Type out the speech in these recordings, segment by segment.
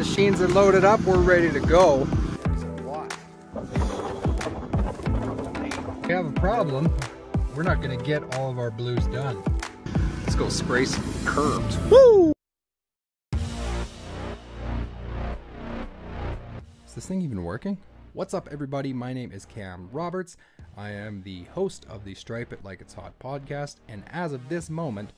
Machines are loaded up, we're ready to go. We have a problem. We're not gonna get all of our blues done. Let's go spray some curbs. Woo! Is this thing even working? What's up, everybody? My name is Cam Roberts. I am the host of the Stripe It Like It's Hot podcast, and as of this moment,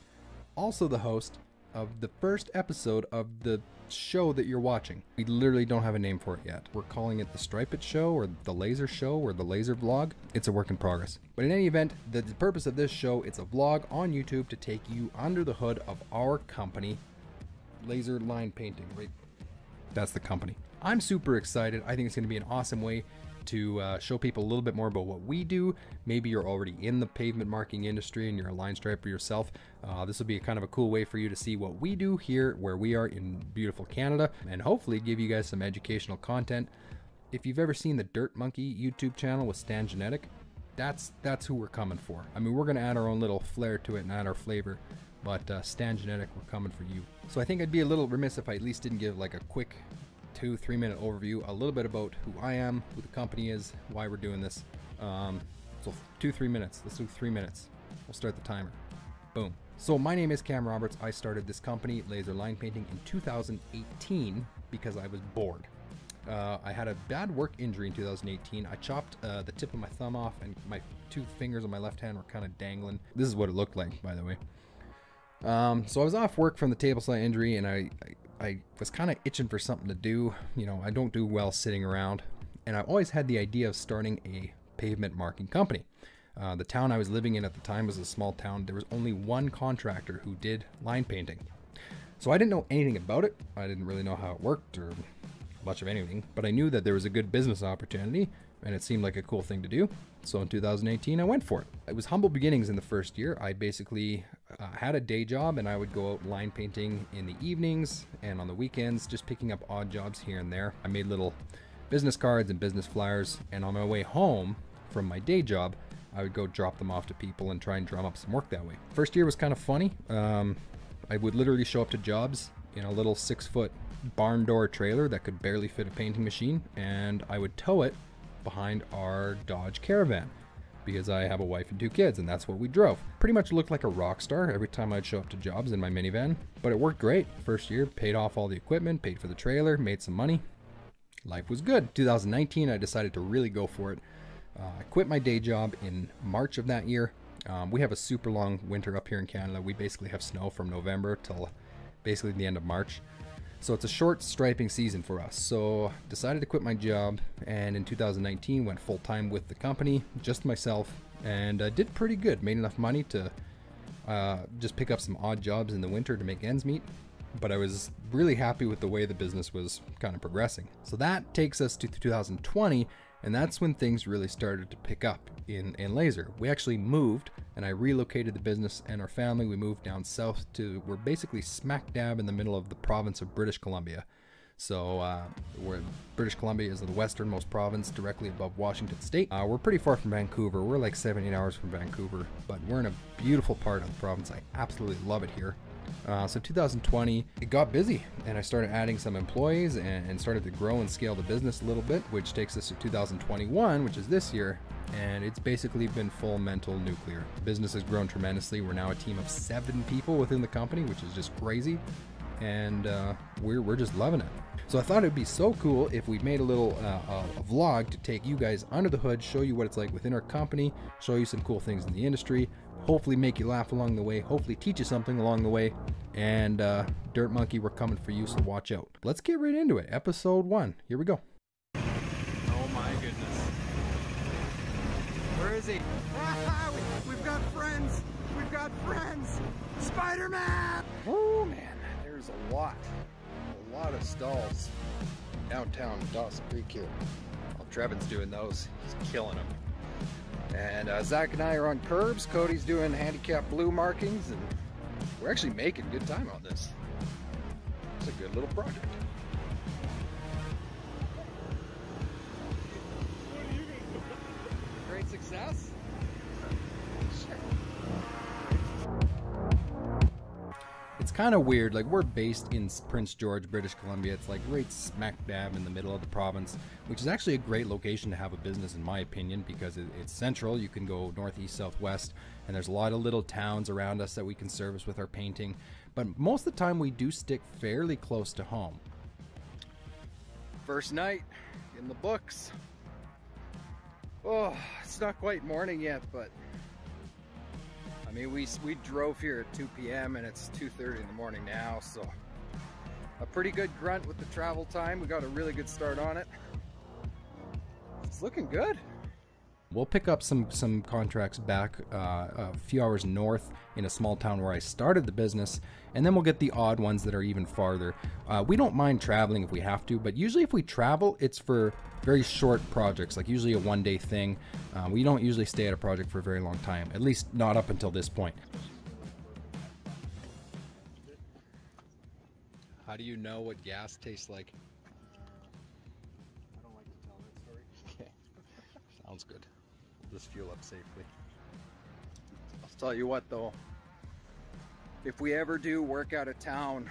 also the host of the first episode of the show that you're watching. We literally don't have a name for it yet. We're calling it the Stripe It Show, or the Laser Show, or the Laser Vlog. It's a work in progress. But in any event, the purpose of this show, it's a vlog on YouTube to take you under the hood of our company, Laser Line Painting, right? That's the company. I'm super excited. I think it's going to be an awesome way to show people a little bit more about what we do. Maybe you're already in the pavement marking industry and you're a line striper yourself. This will be kind of a cool way for you to see what we do here where we are in beautiful Canada, and hopefully give you guys some educational content. If you've ever seen the Dirt Monkey YouTube channel with Stan Genetic, that's who we're coming for. I mean, we're going to add our own little flair to it and add our flavor, but Stan Genetic, we're coming for you. So I think I'd be a little remiss if I at least didn't give like a quick 2-3 minute overview, a little bit about who I am, who the company is, why we're doing this. So 2-3 minutes. Let's do 3 minutes. We'll start the timer. Boom. So my name is Cam Roberts. I started this company, Laser Line Painting, in 2018 because I was bored. I had a bad work injury in 2018. I chopped the tip of my thumb off, and my 2 fingers on my left hand were kind of dangling. This is what it looked like, by the way. So I was off work from the table saw injury, and I was kind of itching for something to do. You know, I don't do well sitting around, and I always had the idea of starting a pavement marking company. The town I was living in at the time was a small town. There was only one contractor who did line painting. So I didn't know anything about it. I didn't really know how it worked or much of anything, but I knew that there was a good business opportunity and it seemed like a cool thing to do. So in 2018, I went for it. It was humble beginnings in the first year. I basically had a day job, and I would go out line painting in the evenings and on the weekends, just picking up odd jobs here and there. I made little business cards and business flyers, and on my way home from my day job, I would go drop them off to people and try and drum up some work that way. First year was kind of funny. I would literally show up to jobs in a little 6-foot barn door trailer that could barely fit a painting machine, and I would tow it behind our Dodge Caravan because I have a wife and 2 kids, and that's what we drove. Pretty much looked like a rock star every time I'd show up to jobs in my minivan, but it worked great. First year, paid off all the equipment, paid for the trailer, made some money. Life was good. 2019, I decided to really go for it. I quit my day job in March of that year. We have a super long winter up here in Canada. We basically have snow from November till basically the end of March. So it's a short striping season for us. So decided to quit my job, and in 2019 went full-time with the company, just myself, and did pretty good. Made enough money to just pick up some odd jobs in the winter to make ends meet. But I was really happy with the way the business was kind of progressing. So that takes us to 2020, and that's when things really started to pick up in laser. We actually moved, and I relocated the business and our family. We moved down south to, we're basically smack dab in the middle of the province of British Columbia. So British Columbia is the westernmost province, directly above Washington State. We're pretty far from Vancouver. We're like 7-8 hours from Vancouver, but we're in a beautiful part of the province. I absolutely love it here. So 2020, it got busy, and I started adding some employees and started to grow and scale the business a little bit, which takes us to 2021, which is this year, and it's basically been full mental nuclear. The business has grown tremendously. We're now a team of 7 people within the company, which is just crazy, and we're just loving it. So I thought it'd be so cool if we made a little a vlog to take you guys under the hood, show you what it's like within our company, show you some cool things in the industry, hopefully make you laugh along the way, hopefully teach you something along the way. And Dirt Monkey, we're coming for you, so watch out. Let's get right into it. Episode 1. Here we go. Oh my goodness. Where is he? We've got friends. We've got friends. Spider-Man! Oh man, there's a lot of stalls downtown Dawson Creek here. Well, Trevin's doing those. He's killing them. And Zach and I are on curbs. Cody's doing handicap blue markings, and we're actually making good time on this. It's a good little project. Great success? Sure. It's kind of weird. Like, we're based in Prince George, British Columbia. It's like right smack dab in the middle of the province, which is actually a great location to have a business, in my opinion, because it's central. You can go northeast, southwest, and there's a lot of little towns around us that we can service with our painting. But most of the time we do stick fairly close to home. First night in the books. Oh, it's not quite morning yet, but I mean, we drove here at 2 p.m. and it's 2:30 in the morning now, so a pretty good grunt with the travel time. We got a really good start on it. It's looking good. We'll pick up some contracts back a few hours north in a small town where I started the business, and then we'll get the odd ones that are even farther. We don't mind traveling if we have to, but usually if we travel, it's for very short projects, like usually a one-day thing. We don't usually stay at a project for a very long time, at least not up until this point. How do you know what gas tastes like? I don't like to tell that story. Okay, sounds good. Let's fuel up safely. I'll tell you what though, if we ever do work out of town,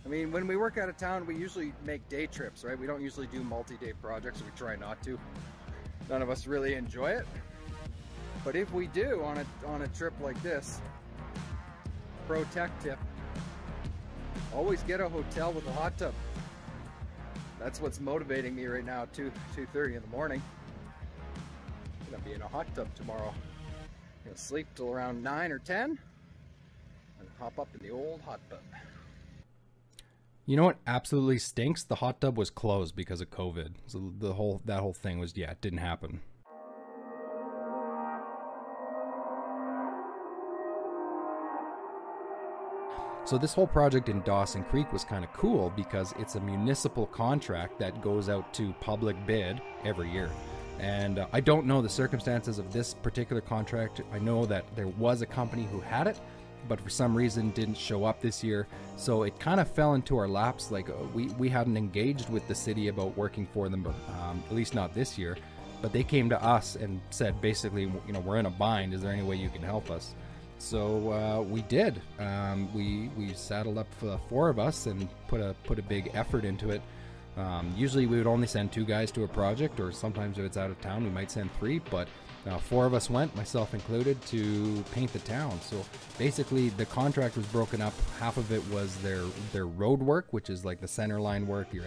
I mean, when we work out of town, we usually make day trips, right? We don't usually do multi-day projects. We try not to. None of us really enjoy it. But if we do on a trip like this, pro tech tip, always get a hotel with a hot tub. That's what's motivating me right now, 2:30 in the morning. I'm gonna be in a hot tub tomorrow. I'm gonna sleep till around 9 or 10 and hop up in the old hot tub. You know what absolutely stinks? The hot tub was closed because of COVID. So that whole thing was, yeah, it didn't happen. So this whole project in Dawson Creek was kind of cool because it's a municipal contract that goes out to public bid every year. And I don't know the circumstances of this particular contract. I know that there was a company who had it, but for some reason didn't show up this year. So it kind of fell into our laps. Like we hadn't engaged with the city about working for them, but at least not this year. But they came to us and said, basically, you know, we're in a bind. Is there any way you can help us? So we did. We saddled up for the 4 of us and put a big effort into it. Usually we would only send 2 guys to a project, or sometimes if it's out of town we might send 3, but 4 of us went, myself included, to paint the town. So basically the contract was broken up. Half of it was their road work, which is like the center line work, your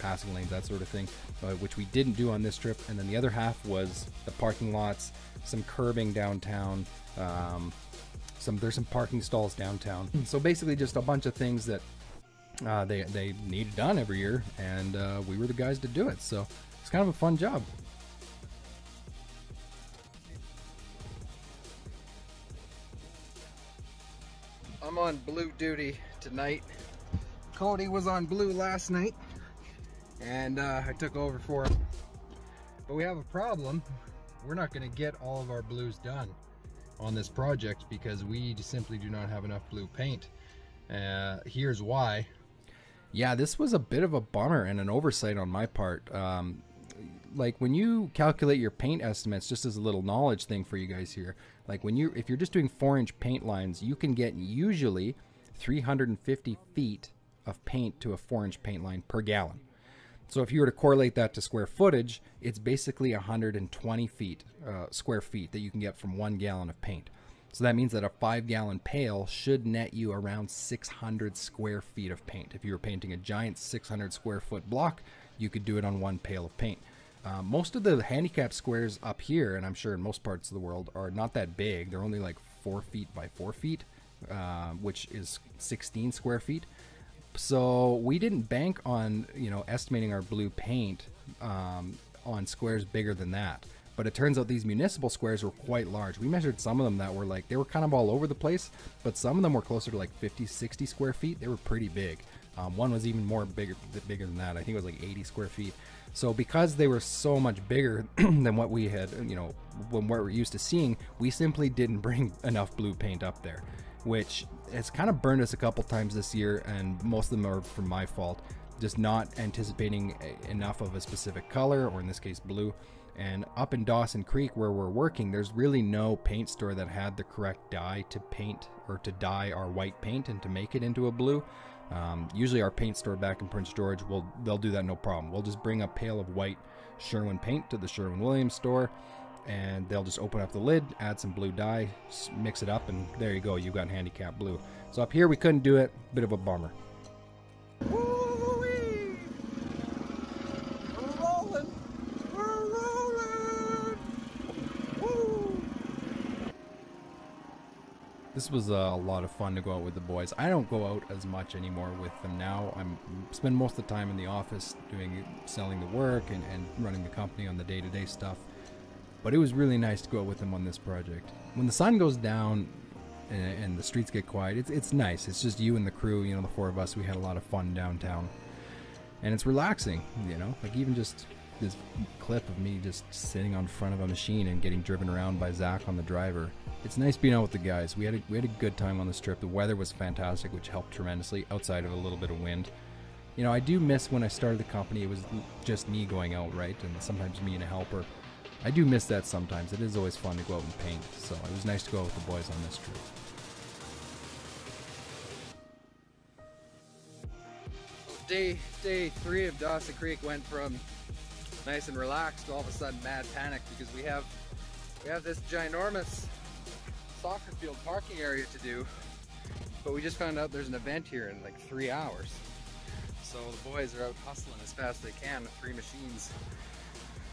passing lanes, that sort of thing, which we didn't do on this trip. And then the other half was the parking lots, some curbing downtown, there's some parking stalls downtown. So basically just a bunch of things that they need done every year, and we were the guys to do it. So it's kind of a fun job. I'm on blue duty tonight. Cody was on blue last night, and I took over for him. But we have a problem. We're not going to get all of our blues done on this project because we simply do not have enough blue paint. Here's why. Yeah, this was a bit of a bummer and an oversight on my part. Like when you calculate your paint estimates, just as a little knowledge thing for you guys here, like if you're just doing 4-inch paint lines, you can get usually 350 feet of paint to a 4-inch paint line per gallon. So if you were to correlate that to square footage, it's basically 120 feet, square feet that you can get from 1 gallon of paint. So that means that a 5-gallon pail should net you around 600 square feet of paint. If you were painting a giant 600 square foot block, you could do it on 1 pail of paint. Most of the handicap squares up here, and I'm sure in most parts of the world, are not that big. They're only like 4 feet by 4 feet, which is 16 square feet. So we didn't bank on, you know, estimating our blue paint on squares bigger than that. But it turns out these municipal squares were quite large. We measured some of them that were like, they were kind of all over the place, but some of them were closer to like 50, 60 square feet. They were pretty big. One was even bigger than that. I think it was like 80 square feet. So because they were so much bigger than what we had, you know, what we're used to seeing, we simply didn't bring enough blue paint up there, which has kind of burned us a couple times this year, and most of them are from my fault, just not anticipating enough of a specific color, or in this case blue. And up in Dawson Creek where we're working, there's really no paint store that had the correct dye to paint or to dye our white paint and to make it into a blue. Usually our paint store back in Prince George, they'll do that no problem. We'll just bring a pail of white Sherwin paint to the Sherwin-Williams store, and they'll just open up the lid, add some blue dye, mix it up, and there you go, you've got handicap blue. So up here we couldn't do it, bit of a bummer. Woo-wee! We're rolling! We're rolling! Woo! This was a lot of fun to go out with the boys. I don't go out as much anymore with them now. I spend most of the time in the office selling the work and running the company on the day-to-day stuff. But it was really nice to go out with them on this project. When the sun goes down and the streets get quiet, it's nice. It's just you and the crew, you know, the four of us. We had a lot of fun downtown. And it's relaxing, you know, like even just this clip of me just sitting on front of a machine and getting driven around by Zach on the driver. It's nice being out with the guys. We had a good time on this trip. The weather was fantastic, which helped tremendously outside of a little bit of wind. You know, I do miss when I started the company, it was just me going out, right? And sometimes me and a helper. I do miss that sometimes. It is always fun to go out and paint. So it was nice to go out with the boys on this trip. Day 3 of Dawson Creek went from nice and relaxed to all of a sudden mad panic because we have this ginormous soccer field parking area to do, but we just found out there's an event here in like 3 hours. So the boys are out hustling as fast as they can with 3 machines,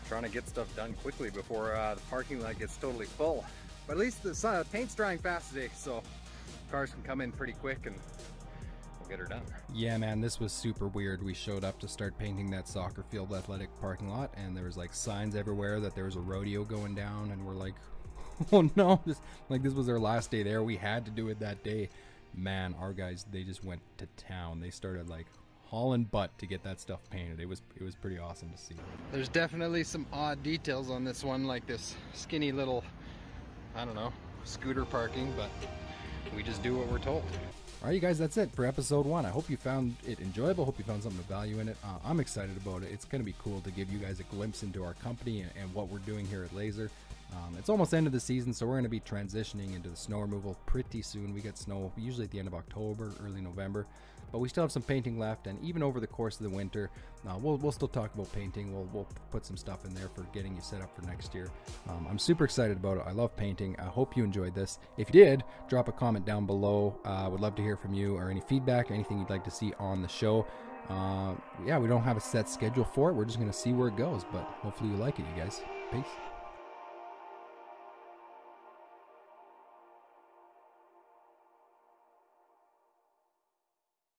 trying to get stuff done quickly before the parking lot gets totally full. But at least the paint's drying fast today, so cars can come in pretty quick and we'll get her done. Yeah, man, this was super weird. We showed up to start painting that soccer field athletic parking lot, and there was like signs everywhere that there was a rodeo going down, and we're like, oh no, this was our last day there. We had to do it that day. Man, our guys, they just went to town. They started like hauling butt to get that stuff painted. It was pretty awesome to see. There's definitely some odd details on this one, like this skinny little, I don't know, scooter parking, but we just do what we're told. All right, you guys, that's it for episode 1. I hope you found it enjoyable. Hope you found something of value in it. I'm excited about it. It's going to be cool to give you guys a glimpse into our company and what we're doing here at Laser. It's almost end of the season, so we're going to be transitioning into the snow removal pretty soon. We get snow usually at the end of October, early November, but we still have some painting left, and even over the course of the winter, we'll still talk about painting. We'll put some stuff in there for getting you set up for next year. I'm super excited about it. I love painting. I hope you enjoyed this. If you did, drop a comment down below. Would love to hear from you, or any feedback, anything you'd like to see on the show. Yeah, we don't have a set schedule for it. We're just going to see where it goes, but hopefully you like it, you guys. Peace.